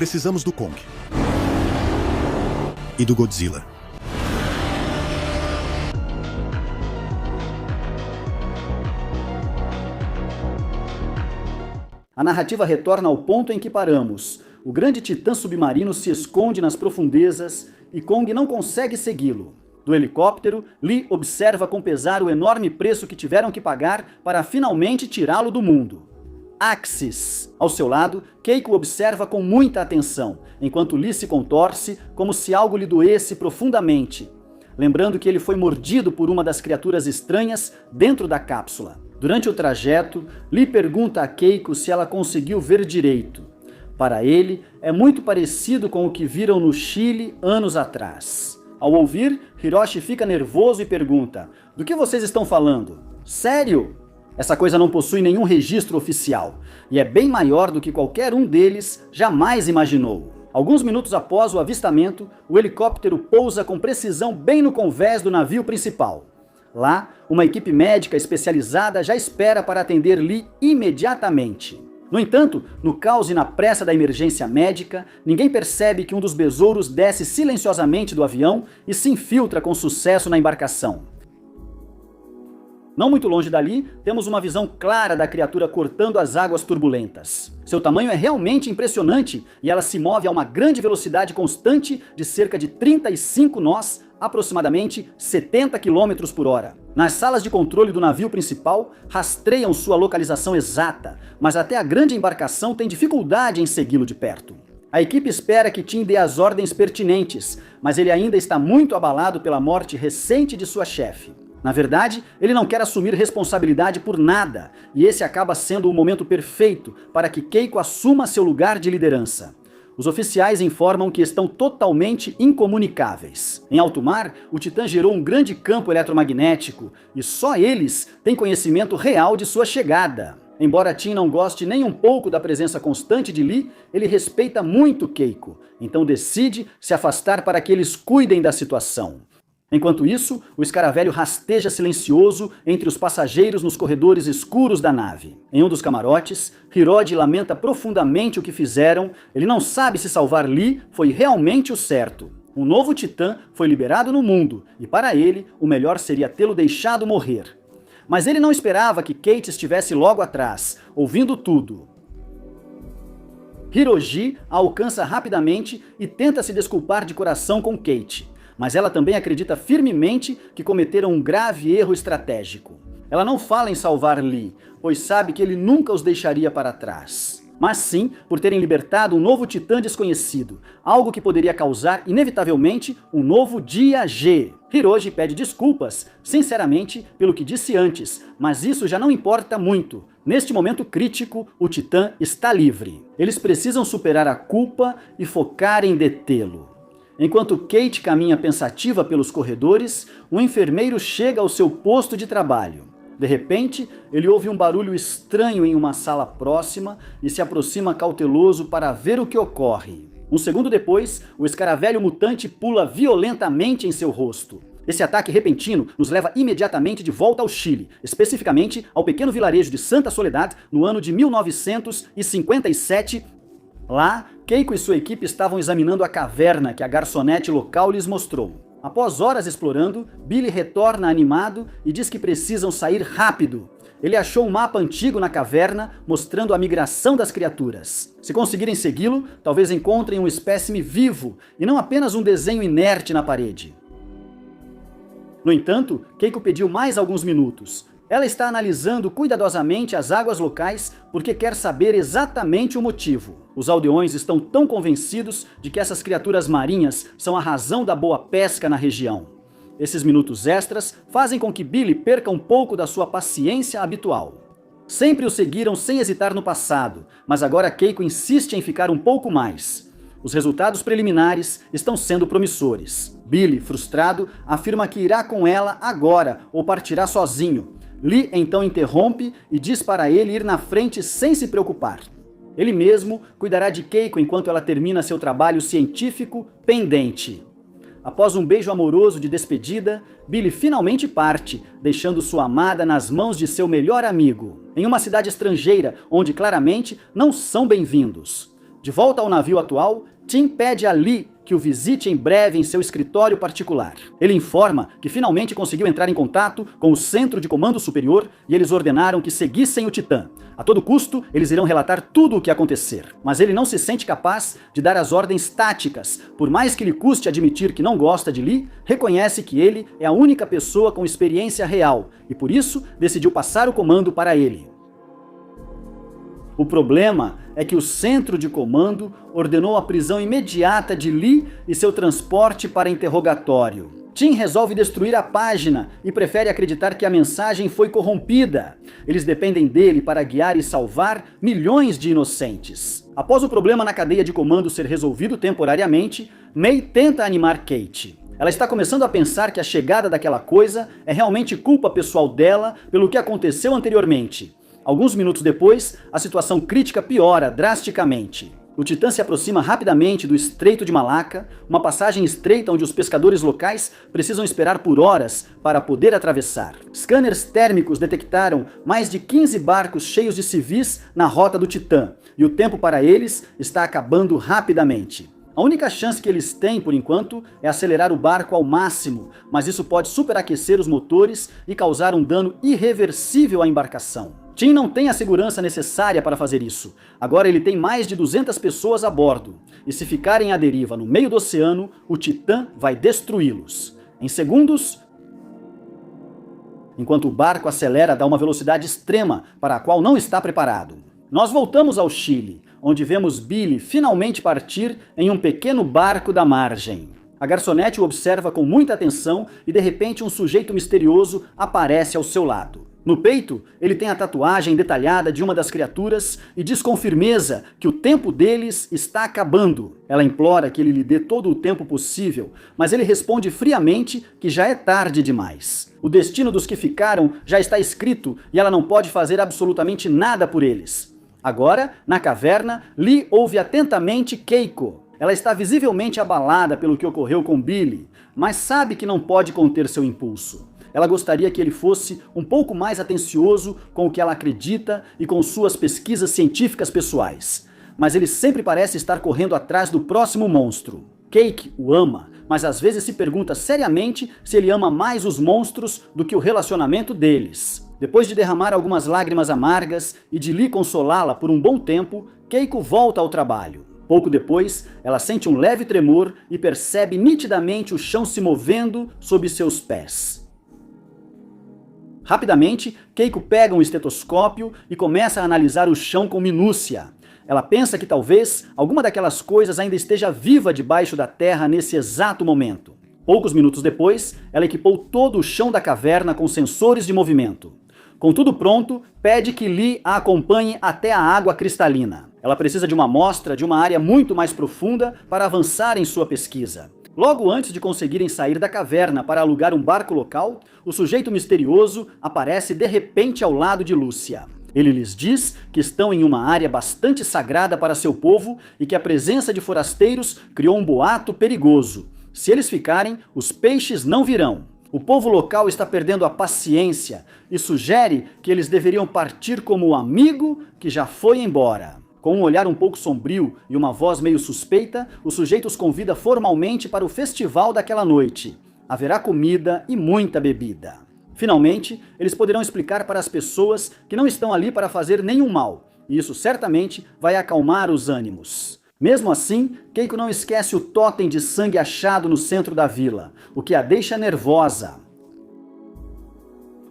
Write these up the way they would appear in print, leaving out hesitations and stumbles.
Precisamos do Kong. E do Godzilla. A narrativa retorna ao ponto em que paramos. O grande titã submarino se esconde nas profundezas e Kong não consegue segui-lo. Do helicóptero, Lee observa com pesar o enorme preço que tiveram que pagar para finalmente tirá-lo do mundo. Axis. Ao seu lado, Keiko observa com muita atenção, enquanto Lee se contorce como se algo lhe doesse profundamente, lembrando que ele foi mordido por uma das criaturas estranhas dentro da cápsula. Durante o trajeto, Lee pergunta a Keiko se ela conseguiu ver direito. Para ele, é muito parecido com o que viram no Chile anos atrás. Ao ouvir, Hiroshi fica nervoso e pergunta: "Do que vocês estão falando? Sério?" Essa coisa não possui nenhum registro oficial, e é bem maior do que qualquer um deles jamais imaginou. Alguns minutos após o avistamento, o helicóptero pousa com precisão bem no convés do navio principal. Lá, uma equipe médica especializada já espera para atender Lee imediatamente. No entanto, no caos e na pressa da emergência médica, ninguém percebe que um dos besouros desce silenciosamente do avião e se infiltra com sucesso na embarcação. Não muito longe dali, temos uma visão clara da criatura cortando as águas turbulentas. Seu tamanho é realmente impressionante e ela se move a uma grande velocidade constante de cerca de 35 nós, aproximadamente 70 km por hora. Nas salas de controle do navio principal, rastreiam sua localização exata, mas até a grande embarcação tem dificuldade em segui-lo de perto. A equipe espera que Tim dê as ordens pertinentes, mas ele ainda está muito abalado pela morte recente de sua chefe. Na verdade, ele não quer assumir responsabilidade por nada, e esse acaba sendo o momento perfeito para que Keiko assuma seu lugar de liderança. Os oficiais informam que estão totalmente incomunicáveis. Em alto mar, o Titã gerou um grande campo eletromagnético, e só eles têm conhecimento real de sua chegada. Embora Tim não goste nem um pouco da presença constante de Lee, ele respeita muito Keiko, então decide se afastar para que eles cuidem da situação. Enquanto isso, o escaravelho rasteja silencioso entre os passageiros nos corredores escuros da nave. Em um dos camarotes, Hiroji lamenta profundamente o que fizeram. Ele não sabe se salvar Lee foi realmente o certo. Um novo titã foi liberado no mundo, e para ele, o melhor seria tê-lo deixado morrer. Mas ele não esperava que Kate estivesse logo atrás, ouvindo tudo. Hiroji a alcança rapidamente e tenta se desculpar de coração com Kate. Mas ela também acredita firmemente que cometeram um grave erro estratégico. Ela não fala em salvar Lee, pois sabe que ele nunca os deixaria para trás. Mas sim por terem libertado um novo titã desconhecido, algo que poderia causar, inevitavelmente, um novo dia G. Hiroji pede desculpas, sinceramente, pelo que disse antes, mas isso já não importa muito. Neste momento crítico, o titã está livre. Eles precisam superar a culpa e focar em detê-lo. Enquanto Kate caminha pensativa pelos corredores, um enfermeiro chega ao seu posto de trabalho. De repente, ele ouve um barulho estranho em uma sala próxima e se aproxima cauteloso para ver o que ocorre. Um segundo depois, o escaravelho mutante pula violentamente em seu rosto. Esse ataque repentino nos leva imediatamente de volta ao Chile, especificamente ao pequeno vilarejo de Santa Soledad, no ano de 1957. Lá, Keiko e sua equipe estavam examinando a caverna que a garçonete local lhes mostrou. Após horas explorando, Billy retorna animado e diz que precisam sair rápido. Ele achou um mapa antigo na caverna mostrando a migração das criaturas. Se conseguirem segui-lo, talvez encontrem um espécime vivo e não apenas um desenho inerte na parede. No entanto, Keiko pediu mais alguns minutos. Ela está analisando cuidadosamente as águas locais porque quer saber exatamente o motivo. Os aldeões estão tão convencidos de que essas criaturas marinhas são a razão da boa pesca na região. Esses minutos extras fazem com que Billy perca um pouco da sua paciência habitual. Sempre o seguiram sem hesitar no passado, mas agora Keiko insiste em ficar um pouco mais. Os resultados preliminares estão sendo promissores. Billy, frustrado, afirma que irá com ela agora ou partirá sozinho. Lee então interrompe e diz para ele ir na frente sem se preocupar. Ele mesmo cuidará de Keiko enquanto ela termina seu trabalho científico pendente. Após um beijo amoroso de despedida, Billy finalmente parte, deixando sua amada nas mãos de seu melhor amigo, em uma cidade estrangeira onde claramente não são bem-vindos. De volta ao navio atual, Tim pede a Lee que o visite em breve em seu escritório particular. Ele informa que finalmente conseguiu entrar em contato com o Centro de Comando Superior e eles ordenaram que seguissem o Titã. A todo custo, eles irão relatar tudo o que acontecer. Mas ele não se sente capaz de dar as ordens táticas. Por mais que lhe custe admitir que não gosta de Lee, reconhece que ele é a única pessoa com experiência real e por isso decidiu passar o comando para ele. O problema é que o centro de comando ordenou a prisão imediata de Lee e seu transporte para interrogatório. Tim resolve destruir a página e prefere acreditar que a mensagem foi corrompida. Eles dependem dele para guiar e salvar milhões de inocentes. Após o problema na cadeia de comando ser resolvido temporariamente, May tenta animar Kate. Ela está começando a pensar que a chegada daquela coisa é realmente culpa pessoal dela pelo que aconteceu anteriormente. Alguns minutos depois, a situação crítica piora drasticamente. O Titã se aproxima rapidamente do Estreito de Malaca, uma passagem estreita onde os pescadores locais precisam esperar por horas para poder atravessar. Scanners térmicos detectaram mais de 15 barcos cheios de civis na rota do Titã, e o tempo para eles está acabando rapidamente. A única chance que eles têm, por enquanto, é acelerar o barco ao máximo, mas isso pode superaquecer os motores e causar um dano irreversível à embarcação. Tim não tem a segurança necessária para fazer isso. Agora ele tem mais de 200 pessoas a bordo, e se ficarem à deriva no meio do oceano, o Titã vai destruí-los. Em segundos, enquanto o barco acelera a uma velocidade extrema para a qual não está preparado. Nós voltamos ao Chile, onde vemos Billy finalmente partir em um pequeno barco da margem. A garçonete o observa com muita atenção e de repente um sujeito misterioso aparece ao seu lado. No peito, ele tem a tatuagem detalhada de uma das criaturas e diz com firmeza que o tempo deles está acabando. Ela implora que ele lhe dê todo o tempo possível, mas ele responde friamente que já é tarde demais. O destino dos que ficaram já está escrito e ela não pode fazer absolutamente nada por eles. Agora, na caverna, Lee ouve atentamente Keiko. Ela está visivelmente abalada pelo que ocorreu com Billy, mas sabe que não pode conter seu impulso. Ela gostaria que ele fosse um pouco mais atencioso com o que ela acredita e com suas pesquisas científicas pessoais. Mas ele sempre parece estar correndo atrás do próximo monstro. Cake o ama, mas às vezes se pergunta seriamente se ele ama mais os monstros do que o relacionamento deles. Depois de derramar algumas lágrimas amargas e de Lee consolá-la por um bom tempo, Keiko volta ao trabalho. Pouco depois, ela sente um leve tremor e percebe nitidamente o chão se movendo sob seus pés. Rapidamente, Keiko pega um estetoscópio e começa a analisar o chão com minúcia. Ela pensa que talvez alguma daquelas coisas ainda esteja viva debaixo da terra nesse exato momento. Poucos minutos depois, ela equipou todo o chão da caverna com sensores de movimento. Com tudo pronto, pede que Lee a acompanhe até a água cristalina. Ela precisa de uma amostra de uma área muito mais profunda para avançar em sua pesquisa. Logo antes de conseguirem sair da caverna para alugar um barco local, o sujeito misterioso aparece de repente ao lado de Lúcia. Ele lhes diz que estão em uma área bastante sagrada para seu povo e que a presença de forasteiros criou um boato perigoso. Se eles ficarem, os peixes não virão. O povo local está perdendo a paciência e sugere que eles deveriam partir como o amigo que já foi embora. Com um olhar um pouco sombrio e uma voz meio suspeita, o sujeito os convida formalmente para o festival daquela noite. Haverá comida e muita bebida. Finalmente, eles poderão explicar para as pessoas que não estão ali para fazer nenhum mal, e isso certamente vai acalmar os ânimos. Mesmo assim, Keiko não esquece o totem de sangue achado no centro da vila, o que a deixa nervosa.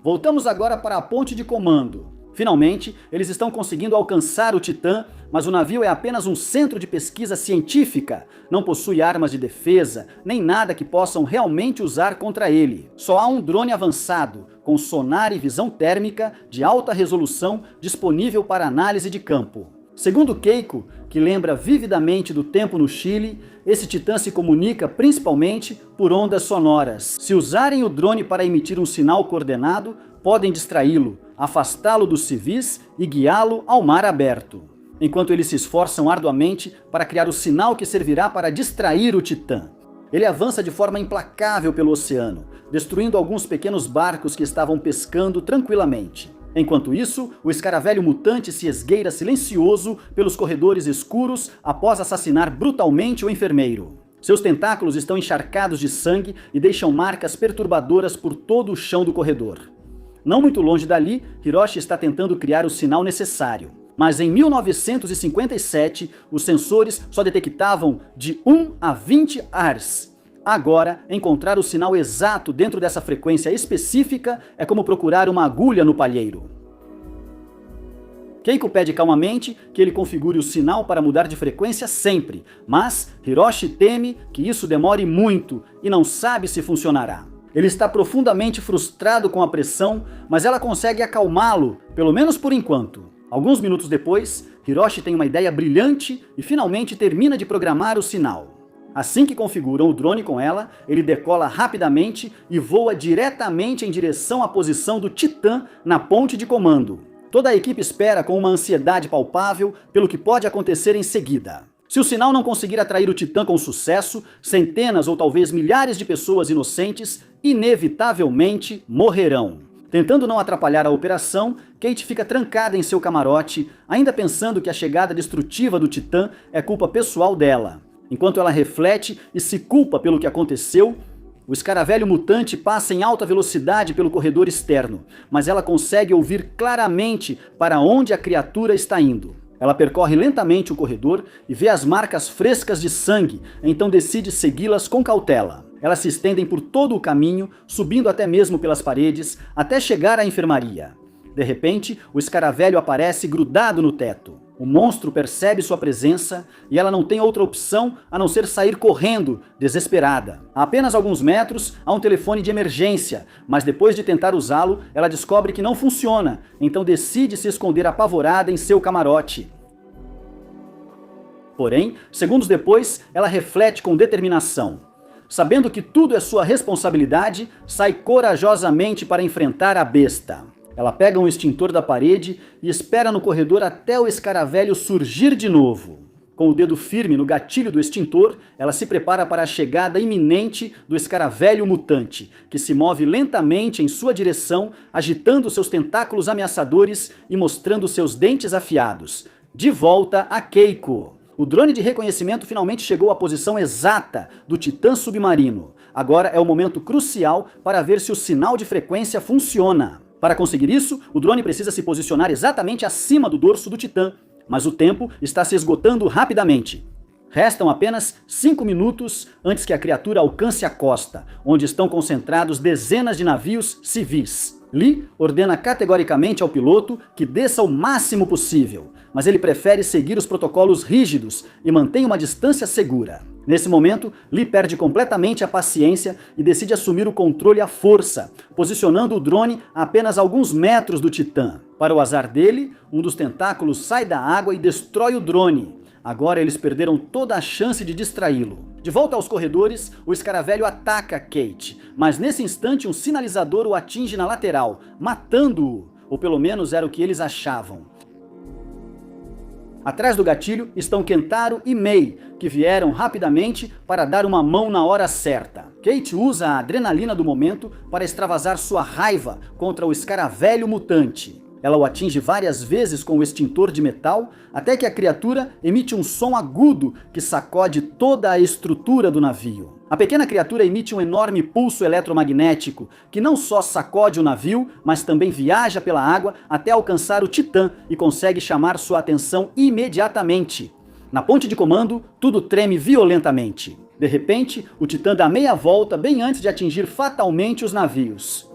Voltamos agora para a ponte de comando. Finalmente, eles estão conseguindo alcançar o Titã, mas o navio é apenas um centro de pesquisa científica. Não possui armas de defesa, nem nada que possam realmente usar contra ele. Só há um drone avançado, com sonar e visão térmica de alta resolução disponível para análise de campo. Segundo Keiko, que lembra vividamente do tempo no Chile, esse Titã se comunica principalmente por ondas sonoras. Se usarem o drone para emitir um sinal coordenado, podem distraí-lo, afastá-lo dos civis e guiá-lo ao mar aberto. Enquanto eles se esforçam arduamente para criar o sinal que servirá para distrair o Titã. Ele avança de forma implacável pelo oceano, destruindo alguns pequenos barcos que estavam pescando tranquilamente. Enquanto isso, o escaravelho mutante se esgueira silencioso pelos corredores escuros após assassinar brutalmente o enfermeiro. Seus tentáculos estão encharcados de sangue e deixam marcas perturbadoras por todo o chão do corredor. Não muito longe dali, Hiroshi está tentando criar o sinal necessário. Mas em 1957, os sensores só detectavam de 1 a 20 Hz. Agora, encontrar o sinal exato dentro dessa frequência específica é como procurar uma agulha no palheiro. Keiko pede calmamente que ele configure o sinal para mudar de frequência sempre, mas Hiroshi teme que isso demore muito e não sabe se funcionará. Ele está profundamente frustrado com a pressão, mas ela consegue acalmá-lo, pelo menos por enquanto. Alguns minutos depois, Hiroshi tem uma ideia brilhante e finalmente termina de programar o sinal. Assim que configuram o drone com ela, ele decola rapidamente e voa diretamente em direção à posição do Titã na ponte de comando. Toda a equipe espera com uma ansiedade palpável pelo que pode acontecer em seguida. Se o sinal não conseguir atrair o Titã com sucesso, centenas ou talvez milhares de pessoas inocentes inevitavelmente morrerão. Tentando não atrapalhar a operação, Kate fica trancada em seu camarote, ainda pensando que a chegada destrutiva do Titã é culpa pessoal dela. Enquanto ela reflete e se culpa pelo que aconteceu, o escaravelho mutante passa em alta velocidade pelo corredor externo, mas ela consegue ouvir claramente para onde a criatura está indo. Ela percorre lentamente o corredor e vê as marcas frescas de sangue, então decide segui-las com cautela. Elas se estendem por todo o caminho, subindo até mesmo pelas paredes, até chegar à enfermaria. De repente, o escaravelho aparece grudado no teto. O monstro percebe sua presença e ela não tem outra opção a não ser sair correndo, desesperada. A apenas alguns metros, há um telefone de emergência, mas depois de tentar usá-lo, ela descobre que não funciona, então decide se esconder apavorada em seu camarote. Porém, segundos depois, ela reflete com determinação. Sabendo que tudo é sua responsabilidade, sai corajosamente para enfrentar a besta. Ela pega um extintor da parede e espera no corredor até o escaravelho surgir de novo. Com o dedo firme no gatilho do extintor, ela se prepara para a chegada iminente do escaravelho mutante, que se move lentamente em sua direção, agitando seus tentáculos ameaçadores e mostrando seus dentes afiados. De volta a Keiko. O drone de reconhecimento finalmente chegou à posição exata do Titã submarino. Agora é o momento crucial para ver se o sinal de frequência funciona. Para conseguir isso, o drone precisa se posicionar exatamente acima do dorso do Titã, mas o tempo está se esgotando rapidamente. Restam apenas 5 minutos antes que a criatura alcance a costa, onde estão concentrados dezenas de navios civis. Lee ordena categoricamente ao piloto que desça o máximo possível, mas ele prefere seguir os protocolos rígidos e mantém uma distância segura. Nesse momento, Lee perde completamente a paciência e decide assumir o controle à força, posicionando o drone a apenas alguns metros do Titã. Para o azar dele, um dos tentáculos sai da água e destrói o drone. Agora eles perderam toda a chance de distraí-lo. De volta aos corredores, o escaravelho ataca Kate, mas nesse instante um sinalizador o atinge na lateral, matando-o, ou pelo menos era o que eles achavam. Atrás do gatilho estão Kentaro e Mei, que vieram rapidamente para dar uma mão na hora certa. Kate usa a adrenalina do momento para extravasar sua raiva contra o escaravelho mutante. Ela o atinge várias vezes com o extintor de metal, até que a criatura emite um som agudo que sacode toda a estrutura do navio. A pequena criatura emite um enorme pulso eletromagnético, que não só sacode o navio, mas também viaja pela água até alcançar o Titã e consegue chamar sua atenção imediatamente. Na ponte de comando, tudo treme violentamente. De repente, o Titã dá meia volta bem antes de atingir fatalmente os navios.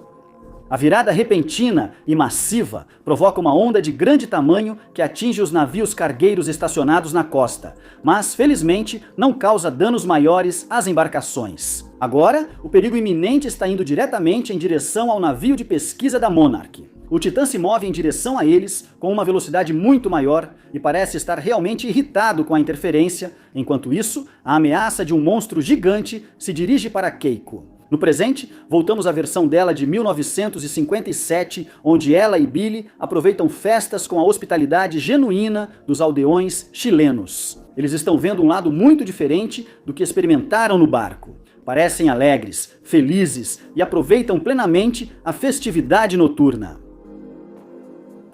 A virada repentina e massiva provoca uma onda de grande tamanho que atinge os navios cargueiros estacionados na costa, mas felizmente não causa danos maiores às embarcações. Agora, o perigo iminente está indo diretamente em direção ao navio de pesquisa da Monarch. O Titã se move em direção a eles com uma velocidade muito maior e parece estar realmente irritado com a interferência. Enquanto isso, a ameaça de um monstro gigante se dirige para Keiko. No presente, voltamos à versão dela de 1957, onde ela e Billy aproveitam festas com a hospitalidade genuína dos aldeões chilenos. Eles estão vendo um lado muito diferente do que experimentaram no barco. Parecem alegres, felizes e aproveitam plenamente a festividade noturna.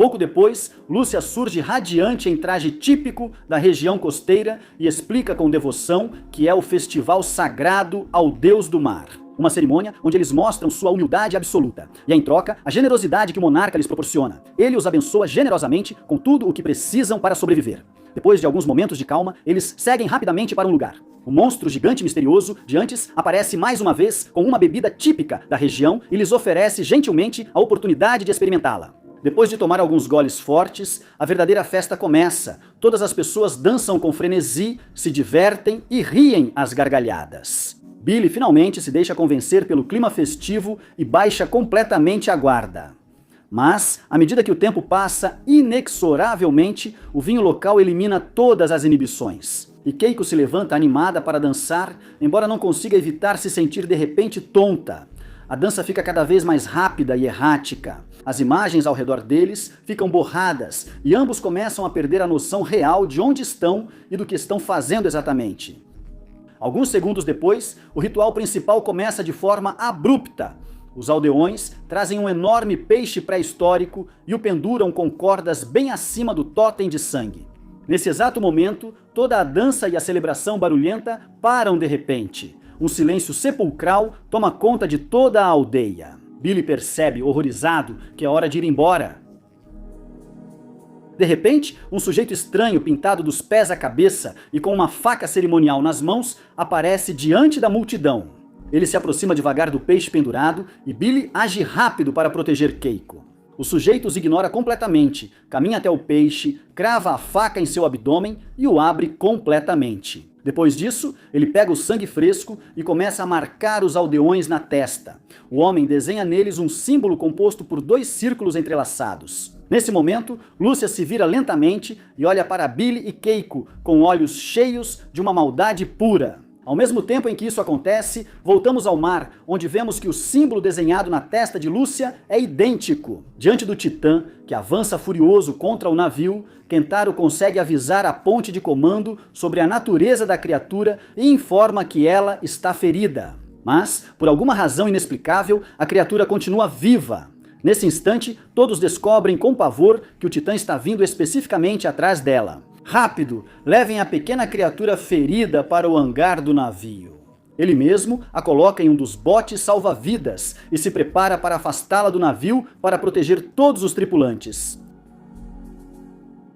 Pouco depois, Lúcia surge radiante em traje típico da região costeira e explica com devoção que é o festival sagrado ao deus do mar. Uma cerimônia onde eles mostram sua humildade absoluta e, em troca, a generosidade que o monarca lhes proporciona. Ele os abençoa generosamente com tudo o que precisam para sobreviver. Depois de alguns momentos de calma, eles seguem rapidamente para um lugar. O monstro gigante misterioso de antes aparece mais uma vez com uma bebida típica da região e lhes oferece gentilmente a oportunidade de experimentá-la. Depois de tomar alguns goles fortes, a verdadeira festa começa. Todas as pessoas dançam com frenesi, se divertem e riem às gargalhadas. Billy finalmente se deixa convencer pelo clima festivo e baixa completamente a guarda. Mas, à medida que o tempo passa, inexoravelmente, o vinho local elimina todas as inibições. E Keiko se levanta animada para dançar, embora não consiga evitar se sentir de repente tonta. A dança fica cada vez mais rápida e errática. As imagens ao redor deles ficam borradas e ambos começam a perder a noção real de onde estão e do que estão fazendo exatamente. Alguns segundos depois, o ritual principal começa de forma abrupta. Os aldeões trazem um enorme peixe pré-histórico e o penduram com cordas bem acima do totem de sangue. Nesse exato momento, toda a dança e a celebração barulhenta param de repente. Um silêncio sepulcral toma conta de toda a aldeia. Billy percebe, horrorizado, que é hora de ir embora. De repente, um sujeito estranho, pintado dos pés à cabeça e com uma faca cerimonial nas mãos, aparece diante da multidão. Ele se aproxima devagar do peixe pendurado e Billy age rápido para proteger Keiko. O sujeito os ignora completamente, caminha até o peixe, crava a faca em seu abdômen e o abre completamente. Depois disso, ele pega o sangue fresco e começa a marcar os aldeões na testa. O homem desenha neles um símbolo composto por 2 círculos entrelaçados. Nesse momento, Lúcia se vira lentamente e olha para Billy e Keiko com olhos cheios de uma maldade pura. Ao mesmo tempo em que isso acontece, voltamos ao mar, onde vemos que o símbolo desenhado na testa de Lúcia é idêntico. Diante do Titã, que avança furioso contra o navio, Kentaro consegue avisar a ponte de comando sobre a natureza da criatura e informa que ela está ferida. Mas, por alguma razão inexplicável, a criatura continua viva. Nesse instante, todos descobrem com pavor que o Titã está vindo especificamente atrás dela. Rápido, levem a pequena criatura ferida para o hangar do navio. Ele mesmo a coloca em um dos botes salva-vidas e se prepara para afastá-la do navio para proteger todos os tripulantes.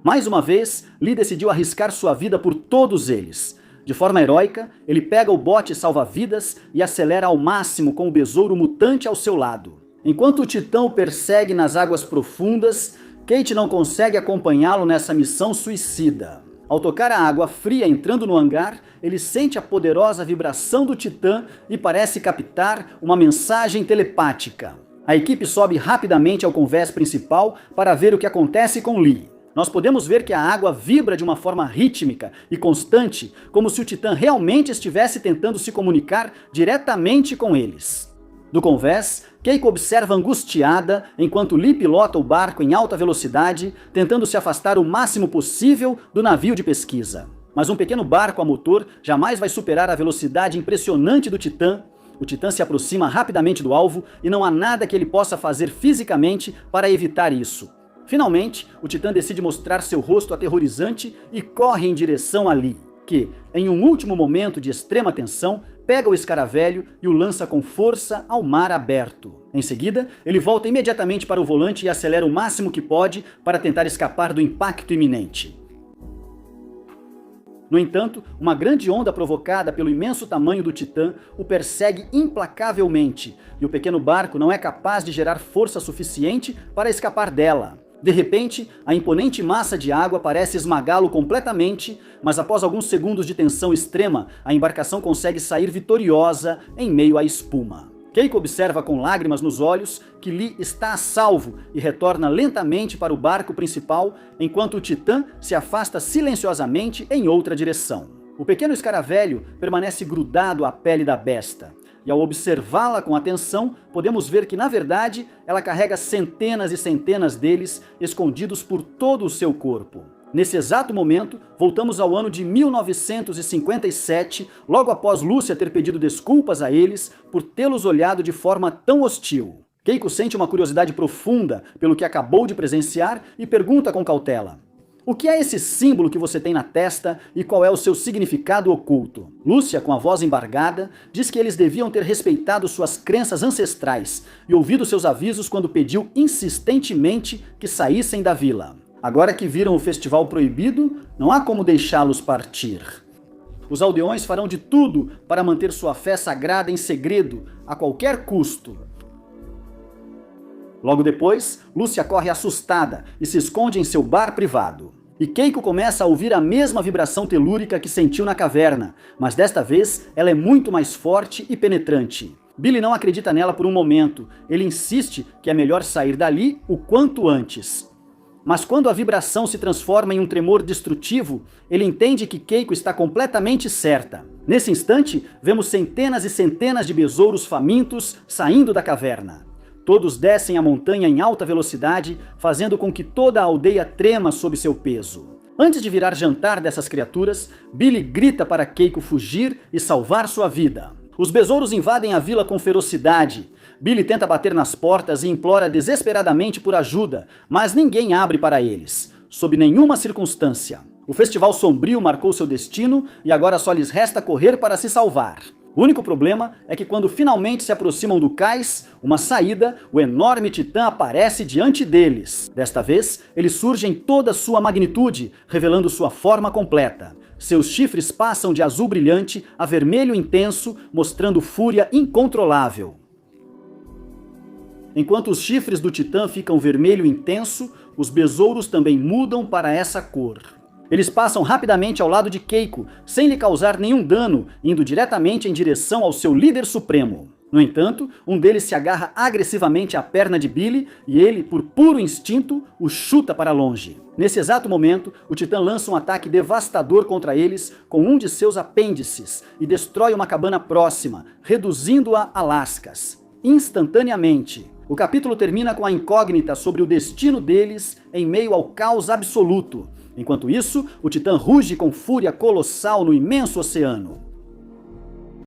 Mais uma vez, Lee decidiu arriscar sua vida por todos eles. De forma heróica, ele pega o bote salva-vidas e acelera ao máximo com o besouro mutante ao seu lado. Enquanto o Titã o persegue nas águas profundas, Kate não consegue acompanhá-lo nessa missão suicida. Ao tocar a água fria entrando no hangar, ele sente a poderosa vibração do Titã e parece captar uma mensagem telepática. A equipe sobe rapidamente ao convés principal para ver o que acontece com Lee. Nós podemos ver que a água vibra de uma forma rítmica e constante, como se o Titã realmente estivesse tentando se comunicar diretamente com eles. Do convés, Keiko observa angustiada enquanto Lee pilota o barco em alta velocidade, tentando se afastar o máximo possível do navio de pesquisa. Mas um pequeno barco a motor jamais vai superar a velocidade impressionante do Titã. O Titã se aproxima rapidamente do alvo e não há nada que ele possa fazer fisicamente para evitar isso. Finalmente, o Titã decide mostrar seu rosto aterrorizante e corre em direção a Lee, que, em um último momento de extrema tensão, pega o escaravelho e o lança com força ao mar aberto. Em seguida, ele volta imediatamente para o volante e acelera o máximo que pode para tentar escapar do impacto iminente. No entanto, uma grande onda provocada pelo imenso tamanho do Titã o persegue implacavelmente, e o pequeno barco não é capaz de gerar força suficiente para escapar dela. De repente, a imponente massa de água parece esmagá-lo completamente, mas após alguns segundos de tensão extrema, a embarcação consegue sair vitoriosa em meio à espuma. Keiko observa com lágrimas nos olhos que Lee está a salvo e retorna lentamente para o barco principal, enquanto o Titã se afasta silenciosamente em outra direção. O pequeno escaravelho permanece grudado à pele da besta. E ao observá-la com atenção, podemos ver que, na verdade, ela carrega centenas e centenas deles escondidos por todo o seu corpo. Nesse exato momento, voltamos ao ano de 1957, logo após Lúcia ter pedido desculpas a eles por tê-los olhado de forma tão hostil. Keiko sente uma curiosidade profunda pelo que acabou de presenciar e pergunta com cautela: o que é esse símbolo que você tem na testa e qual é o seu significado oculto? Lúcia, com a voz embargada, diz que eles deviam ter respeitado suas crenças ancestrais e ouvido seus avisos quando pediu insistentemente que saíssem da vila. Agora que viram o festival proibido, não há como deixá-los partir. Os aldeões farão de tudo para manter sua fé sagrada em segredo, a qualquer custo. Logo depois, Lúcia corre assustada e se esconde em seu bar privado. E Keiko começa a ouvir a mesma vibração telúrica que sentiu na caverna, mas desta vez ela é muito mais forte e penetrante. Billy não acredita nela por um momento, ele insiste que é melhor sair dali o quanto antes. Mas quando a vibração se transforma em um tremor destrutivo, ele entende que Keiko está completamente certa. Nesse instante, vemos centenas e centenas de besouros famintos saindo da caverna. Todos descem a montanha em alta velocidade, fazendo com que toda a aldeia trema sob seu peso. Antes de virar jantar dessas criaturas, Billy grita para Keiko fugir e salvar sua vida. Os besouros invadem a vila com ferocidade. Billy tenta bater nas portas e implora desesperadamente por ajuda, mas ninguém abre para eles, sob nenhuma circunstância. O festival sombrio marcou seu destino e agora só lhes resta correr para se salvar. O único problema é que quando finalmente se aproximam do cais, uma saída, o enorme titã aparece diante deles. Desta vez, ele surge em toda sua magnitude, revelando sua forma completa. Seus chifres passam de azul brilhante a vermelho intenso, mostrando fúria incontrolável. Enquanto os chifres do titã ficam vermelho intenso, os besouros também mudam para essa cor. Eles passam rapidamente ao lado de Keiko, sem lhe causar nenhum dano, indo diretamente em direção ao seu líder supremo. No entanto, um deles se agarra agressivamente à perna de Billy e ele, por puro instinto, o chuta para longe. Nesse exato momento, o titã lança um ataque devastador contra eles com um de seus apêndices e destrói uma cabana próxima, reduzindo-a a lascas. Instantaneamente. O capítulo termina com a incógnita sobre o destino deles em meio ao caos absoluto. Enquanto isso, o titã ruge com fúria colossal no imenso oceano.